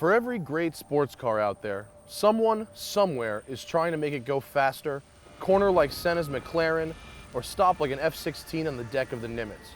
For every great sports car out there, someone, somewhere is trying to make it go faster, corner like Senna's McLaren, or stop like an F-16 on the deck of the Nimitz.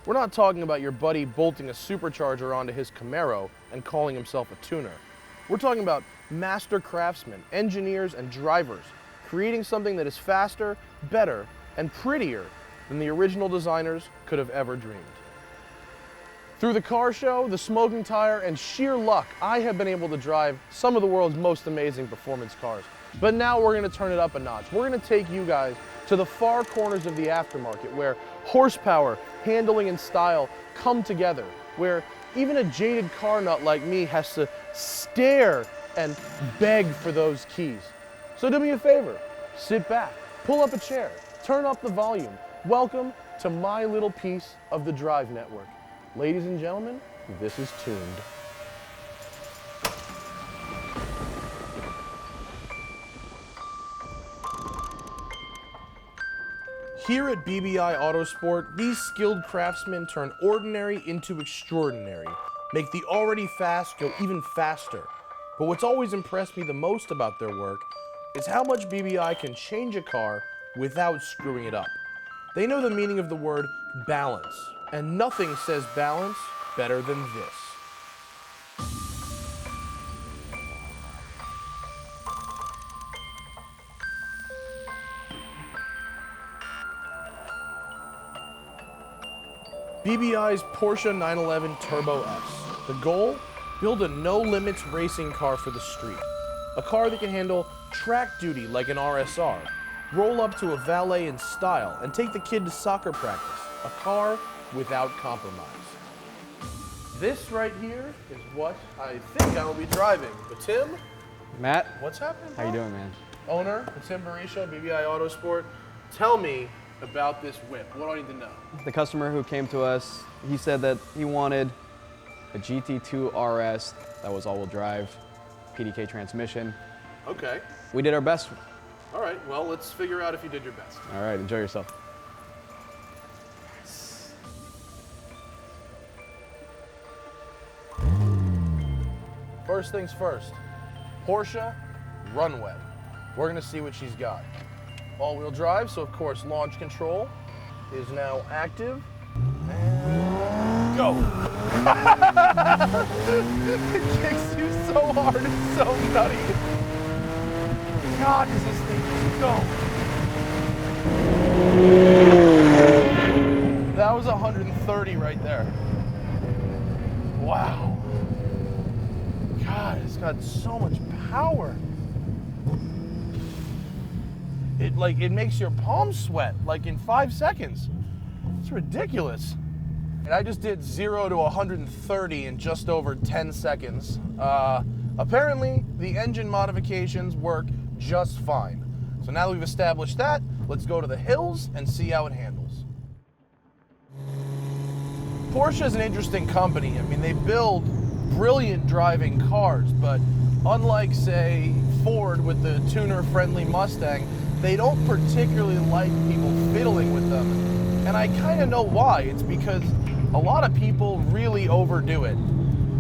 We're not talking about your buddy bolting a supercharger onto his Camaro and calling himself a tuner. We're talking about master craftsmen, engineers, and drivers creating something that is faster, better, and prettier than the original designers could have ever dreamed. Through the car show, the smoking tire, and sheer luck, I have been able to drive some of the world's most amazing performance cars. But now we're going to turn it up a notch. We're going to take you guys to the far corners of the aftermarket where horsepower, handling, and style come together, where even a jaded car nut like me has to stare and beg for those keys. So do me a favor, sit back, pull up a chair, turn up the volume. Welcome to my little piece of the Drive Network. Ladies and gentlemen, this is Tuned. Here at BBi Autosport, these skilled craftsmen turn ordinary into extraordinary, make the already fast go even faster. But what's always impressed me the most about their work is how much BBi can change a car without screwing it up. They know the meaning of the word balance, and nothing says balance better than this. BBi's Porsche 911 Turbo S. The goal? Build a no-limits racing car for the street. A car that can handle track duty like an RSR, roll up to a valet in style, and take the kid to soccer practice. A car without compromise. This right here is what I think I will be driving. But Tim? Matt? What's happening, bro? How you doing, man? Owner, Tim Barisha, BBi Autosport. Tell me about this whip. What do I need to know? The customer who came to us, he said that he wanted a GT2 RS that was all-wheel drive, PDK transmission. Okay. We did our best. All right, well, let's figure out if you did your best. All right, enjoy yourself. First things first, Porsche runway. We're gonna see what she's got. All-wheel drive, so of course launch control is now active. And go. It kicks you so hard, it's so nutty. God, does this thing just go. That was 130 right there. Wow. God, it's got so much power. It makes your palms sweat like in 5 seconds. It's ridiculous. And I just did 0 to 130 in just over 10 seconds. Apparently, the engine modifications work just fine. So now that we've established that, let's go to the hills and see how it handles. Porsche is an interesting company. I mean, they build brilliant driving cars, but unlike, say, Ford with the tuner-friendly Mustang, they don't particularly like people fiddling with them. And I kind of know why. It's because a lot of people really overdo it.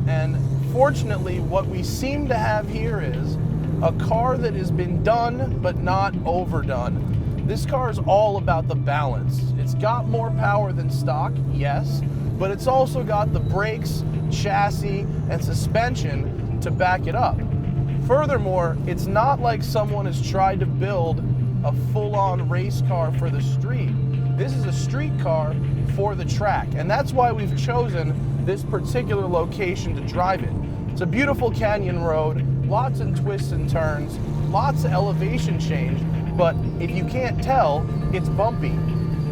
And fortunately, what we seem to have here is a car that has been done, but not overdone. This car is all about the balance. It's got more power than stock, yes, but it's also got the brakes, chassis, and suspension to back it up. Furthermore, it's not like someone has tried to build a full-on race car for the street. This is a street car for the track, and that's why we've chosen this particular location to drive it. It's a beautiful canyon road, lots of twists and turns, lots of elevation change, but if you can't tell, it's bumpy.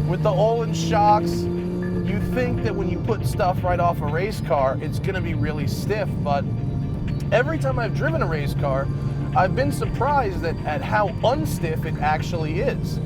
With the Olin shocks, you think that when you put stuff right off a race car, it's gonna be really stiff, but every time I've driven a race car, I've been surprised at how unstiff it actually is.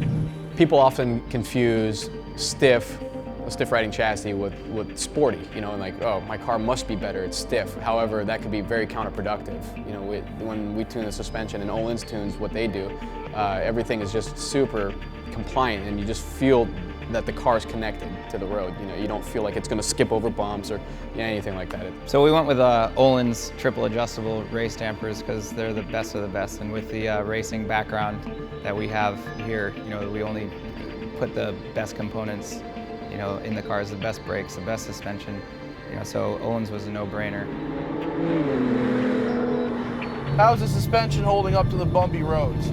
People often confuse stiff a stiff riding chassis with sporty, you know, and like, oh, my car must be better, it's stiff. However, that could be very counterproductive. You know, when we tune the suspension and Öhlins tunes what they do, everything is just super compliant, and you just feel that the car is connected to the road. You know, you don't feel like it's going to skip over bumps or anything like that. So we went with Öhlins triple adjustable race dampers because they're the best of the best, and with the racing background that we have here, you know, we only put the best components, you know, in the cars, the best brakes, the best suspension, you know, so Öhlins was a no-brainer. How's the suspension holding up to the bumpy roads?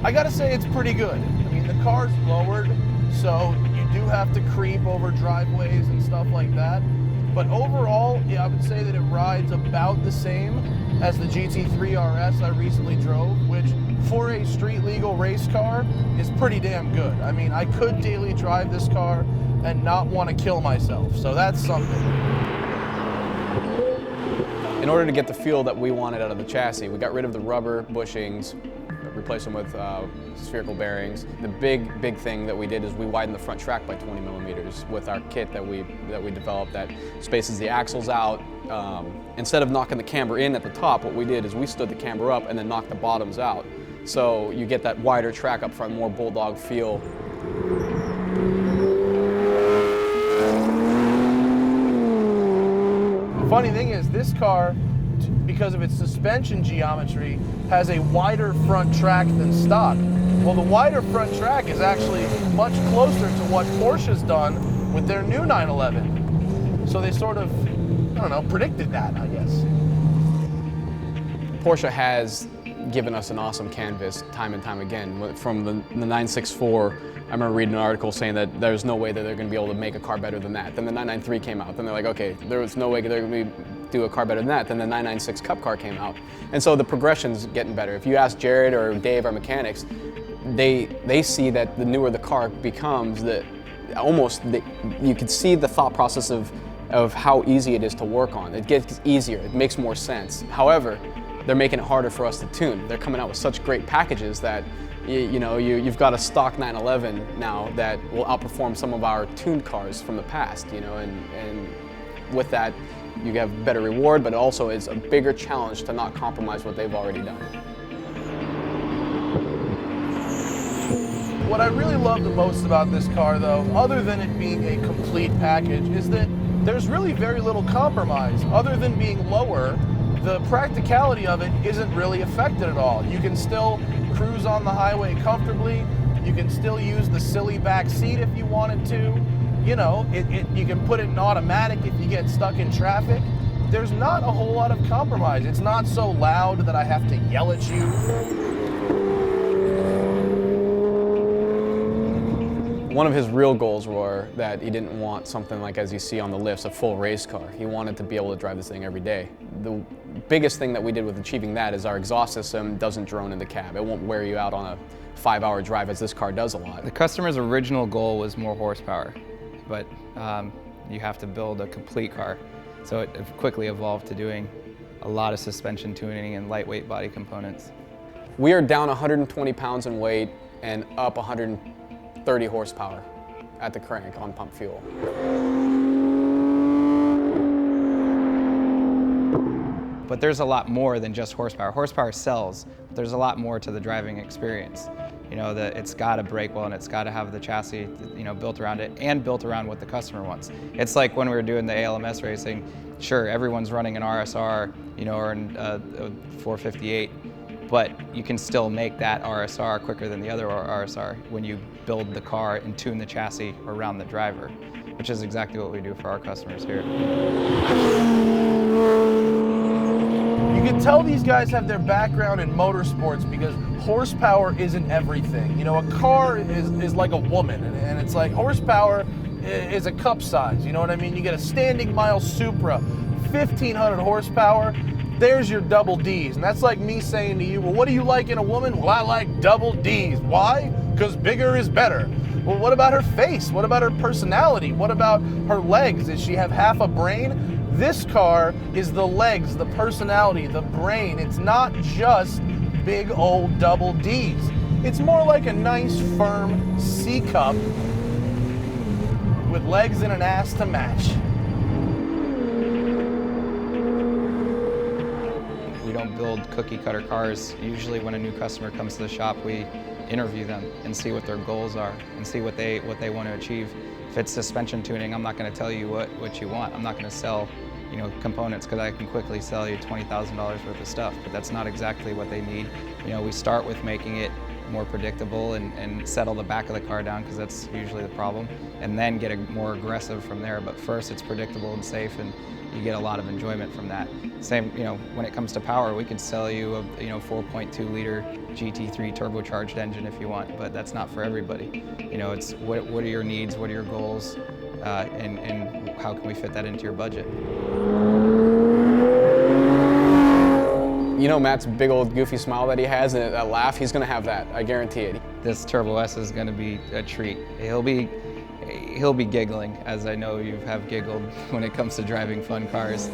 I gotta say it's pretty good. I mean, the car's lowered, so you do have to creep over driveways and stuff like that. But overall, yeah, I would say that it rides about the same as the GT3 RS I recently drove, which for a street legal race car is pretty damn good. I mean, I could daily drive this car and not want to kill myself, so that's something. In order to get the feel that we wanted out of the chassis, we got rid of the rubber bushings, replaced them with spherical bearings. The big thing that we did is we widened the front track by 20 millimeters with our kit that we developed that spaces the axles out. Instead of knocking the camber in at the top, what we did is we stood the camber up and then knocked the bottoms out. So you get that wider track up front, more bulldog feel. The funny thing is, this car, because of its suspension geometry, has a wider front track than stock. Well, the wider front track is actually much closer to what Porsche's done with their new 911. So they sort of, I don't know, predicted that, I guess. Porsche has given us an awesome canvas time and time again. From the 964, I remember reading an article saying that there's no way that they're going to be able to make a car better than that. Then the 993 came out. Then they're like, okay, there was no way they're going to do a car better than that. Then the 996 Cup car came out. And so the progression's getting better. If you ask Jared or Dave, our mechanics, they see that the newer the car becomes, you can see the thought process of how easy it is to work on. It gets easier, it makes more sense. However, they're making it harder for us to tune. They're coming out with such great packages that you've got a stock 911 now that will outperform some of our tuned cars from the past, you know, and with that you have better reward, but also it's a bigger challenge to not compromise what they've already done. What I really love the most about this car, though, other than it being a complete package, is that there's really very little compromise. Other than being lower, the practicality of it isn't really affected at all. You can still cruise on the highway comfortably. You can still use the silly back seat if you wanted to. You know, you can put it in automatic if you get stuck in traffic. There's not a whole lot of compromise. It's not so loud that I have to yell at you. One of his real goals were that he didn't want something like, as you see on the lifts, a full race car. He wanted to be able to drive this thing every day. The biggest thing that we did with achieving that is our exhaust system doesn't drone in the cab. It won't wear you out on a 5-hour drive, as this car does a lot. The customer's original goal was more horsepower, but you have to build a complete car. So it quickly evolved to doing a lot of suspension tuning and lightweight body components. We are down 120 pounds in weight and up 130 horsepower at the crank on pump fuel. But there's a lot more than just horsepower. Horsepower sells, but there's a lot more to the driving experience. You know, that it's got to brake well and it's got to have the chassis, you know, built around it and built around what the customer wants. It's like when we were doing the ALMS racing, sure, everyone's running an RSR, you know, or a 458, but you can still make that RSR quicker than the other RSR when you build the car and tune the chassis around the driver, which is exactly what we do for our customers here. You can tell these guys have their background in motorsports because horsepower isn't everything. You know, a car is like a woman, and it's like horsepower is a cup size, you know what I mean? You get a standing mile Supra, 1,500 horsepower, there's your double Ds. And that's like me saying to you, well, what do you like in a woman? Well, I like double Ds. Why? Because bigger is better. Well, what about her face? What about her personality? What about her legs? Does she have half a brain? This car is the legs, the personality, the brain. It's not just big old double Ds. It's more like a nice, firm C-cup with legs and an ass to match. We don't build cookie cutter cars. Usually when a new customer comes to the shop, we interview them and see what their goals are and see what they want to achieve. If it's suspension tuning, I'm not going to tell you what you want. I'm not going to sell, you know, components, because I can quickly sell you $20,000 worth of stuff, but that's not exactly what they need. You know, we start with making it more predictable and settle the back of the car down, because that's usually the problem, and then get more aggressive from there. But first it's predictable and safe, and you get a lot of enjoyment from that. Same, you know, when it comes to power, we could sell you a 4.2 liter GT3 turbocharged engine if you want, but that's not for everybody. You know, it's what are your needs, what are your goals, and how can we fit that into your budget? You know Matt's big old goofy smile that he has and that laugh, he's gonna have that, I guarantee it. This Turbo S is gonna be a treat. He'll be giggling, as I know you have giggled when it comes to driving fun cars.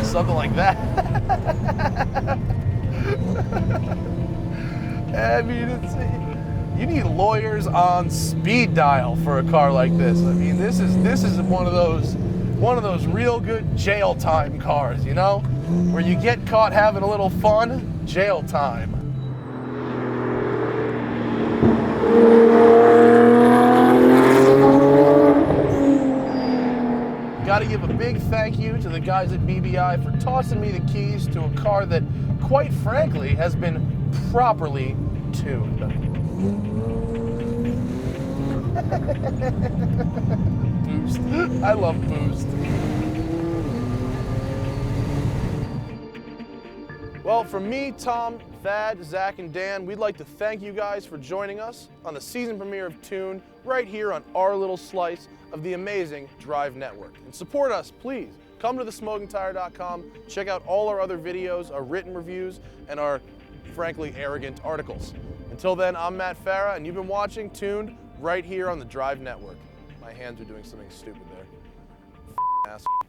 Something like that. I mean, you need lawyers on speed dial for a car like this. I mean, this is one of those real good jail time cars, you know, where you get caught having a little fun, jail time. Got to give a big thank you to the guys at BBi for tossing me the keys to a car that, quite frankly, has been properly tuned. Boost. I love Boost. Well, from me, Tom, Thad, Zach, and Dan, we'd like to thank you guys for joining us on the season premiere of Tuned right here on our little slice of the amazing Drive Network. And support us, please. Come to thesmokingtire.com, check out all our other videos, our written reviews, and our, frankly, arrogant articles. Until then, I'm Matt Farah, and you've been watching Tuned right here on the Drive Network. My hands are doing something stupid there. Asshole.